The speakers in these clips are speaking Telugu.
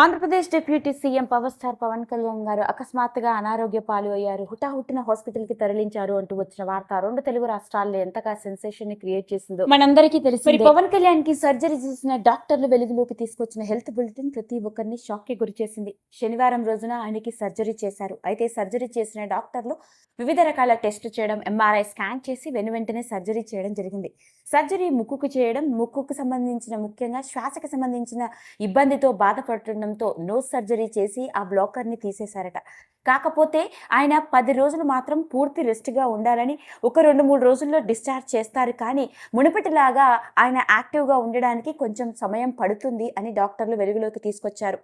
Andhra Pradesh deputy CM power star Pawan Kalyan garu అకస్మాత్తుగా అనారోగ్య పాలు అయ్యారు. హుటాహుటిన హాస్పిటల్ కి తరలించారు అంటూ వచ్చిన వార్త రెండు తెలుగు రాష్ట్రాల్లో ఎంతగా సెన్సేషన్ ని క్రియేట్ చేసిందో మనందరికీ తెలిసిందే. పవన్ కళ్యాణ్ కి సర్జరీ చేసిన డాక్టర్లు వెలుగులోకి తీసుకొచ్చిన హెల్త్ బులెటిన్ ప్రతి ఒక్కరిని షాక్ కి గురి చేసింది. శనివారం రోజున ఆయనకి సర్జరీ చేశారు. అయితే సర్జరీ చేసిన డాక్టర్లు వివిధ రకాల టెస్టులు చేయడం, ఎంఆర్ఐ స్కాన్ చేసి వెంటనే సర్జరీ చేయడం జరిగింది. సర్జరీ ముక్కుకు చేయడం, ముక్కుకు సంబంధించిన ముఖ్యంగా శ్వాసకు సంబంధించిన ఇబ్బందితో బాధపడుతుండడంతో నోస్ సర్జరీ చేసి ఆ బ్లాకర్ని తీసేశారట. కాకపోతే ఆయన 10 రోజులు మాత్రం పూర్తి రెస్ట్గా ఉండాలని, ఒక 2-3 రోజుల్లో డిశ్చార్జ్ చేస్తారు, కానీ మునుపటిలాగా ఆయన యాక్టివ్గా ఉండడానికి కొంచెం సమయం పడుతుంది అని డాక్టర్లు వెలుగులోకి తీసుకొచ్చారు.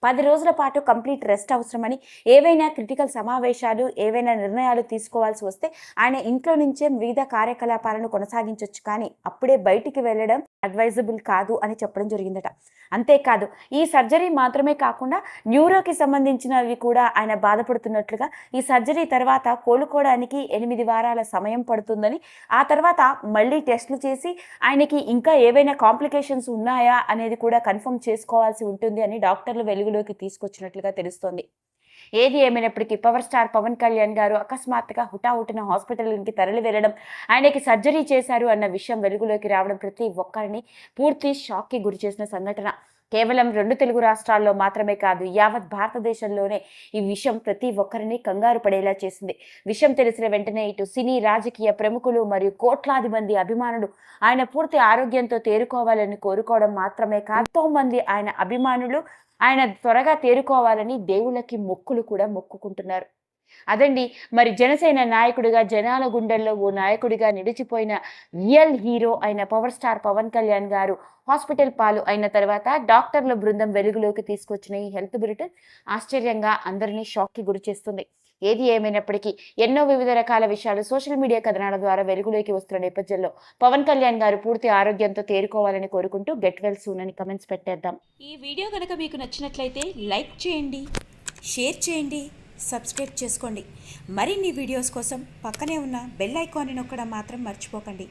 10 రోజుల పాటు కంప్లీట్ రెస్ట్ అవసరమని, ఏవైనా క్రిటికల్ సమావేశాలు, ఏవైనా నిర్ణయాలు తీసుకోవాల్సి వస్తే ఆయన ఇంట్లో నుంచే వివిధ కార్యకలాపాలను కొనసాగించవచ్చు, కానీ అప్పుడే బయటికి వెళ్ళడం అడ్వైజబుల్ కాదు అని చెప్పడం జరిగిందట. అంతేకాదు, ఈ సర్జరీ మాత్రమే కాకుండా న్యూరోకి సంబంధించినవి కూడా ఆయన బాధపడుతున్నట్లుగా, ఈ సర్జరీ తర్వాత కోలుకోవడానికి 8 వారాల సమయం పడుతుందని, ఆ తర్వాత మళ్ళీ టెస్టులు చేసి ఆయనకి ఇంకా ఏవైనా కాంప్లికేషన్స్ ఉన్నాయా అనేది కూడా కన్ఫర్మ్ చేసుకోవాల్సి ఉంటుంది అని డాక్టర్లు వెలుగులోకి తీసుకొచ్చినట్లుగా తెలుస్తోంది. ఏది ఏమైనప్పటికీ పవర్ స్టార్ పవన్ కళ్యాణ్ గారు అకస్మాత్తుగా హుటాహుటిన హాస్పిటల్కి తరలి వెళ్ళడం, ఆయనకి సర్జరీ చేశారు అన్న విషయం వెలుగులోకి రావడం ప్రతి ఒక్కరిని పూర్తి షాక్కి గురి చేసిన సంఘటన. కేవలం 2 తెలుగు రాష్ట్రాల్లో మాత్రమే కాదు, యావత్ భారతదేశంలోనే ఈ విషయం ప్రతి ఒక్కరిని కంగారు పడేలా చేసింది. విషయం తెలిసిన వెంటనే ఇటు సినీ, రాజకీయ ప్రముఖులు మరియు కోట్లాది మంది అభిమానులు ఆయన పూర్తి ఆరోగ్యంతో తేరుకోవాలని కోరుకోవడం మాత్రమే కాదు, ఎంతో మంది ఆయన అభిమానులు ఆయన త్వరగా తేరుకోవాలని దేవుళ్ళకి మొక్కులు కూడా మొక్కుకుంటున్నారు. అదండి, మరి జనసేన నాయకుడిగా, జనాల గుండెల్లో ఓ నాయకుడిగా నిలిచిపోయిన రియల్ హీరో అయిన పవర్ స్టార్ పవన్ కళ్యాణ్ గారు హాస్పిటల్ పాలు అయిన తర్వాత డాక్టర్ల బృందం వెలుగులోకి తీసుకొచ్చిన ఈ హెల్త్ బులెటిన్ ఆశ్చర్యంగా అందరినీ షాక్కి గురి చేస్తుంది. ఏది ఏమైనప్పటికీ ఎన్నో వివిధ రకాల విషయాలు సోషల్ మీడియా కథనాల ద్వారా వెలుగులోకి వస్తున్న నేపథ్యంలో పవన్ కళ్యాణ్ గారు పూర్తి ఆరోగ్యంతో తేరుకోవాలని కోరుకుంటూ గెట్ వెల్ సూన్ అని కమెంట్స్ పెట్టేద్దాం. ఈ వీడియో కనుక మీకు నచ్చినట్లయితే లైక్ చేయండి, షేర్ చేయండి, సబ్స్క్రైబ్ చేసుకోండి. మరిన్ని వీడియోస్ కోసం పక్కనే ఉన్న బెల్ ఐకాన్ని నొక్కడం మాత్రం మర్చిపోకండి.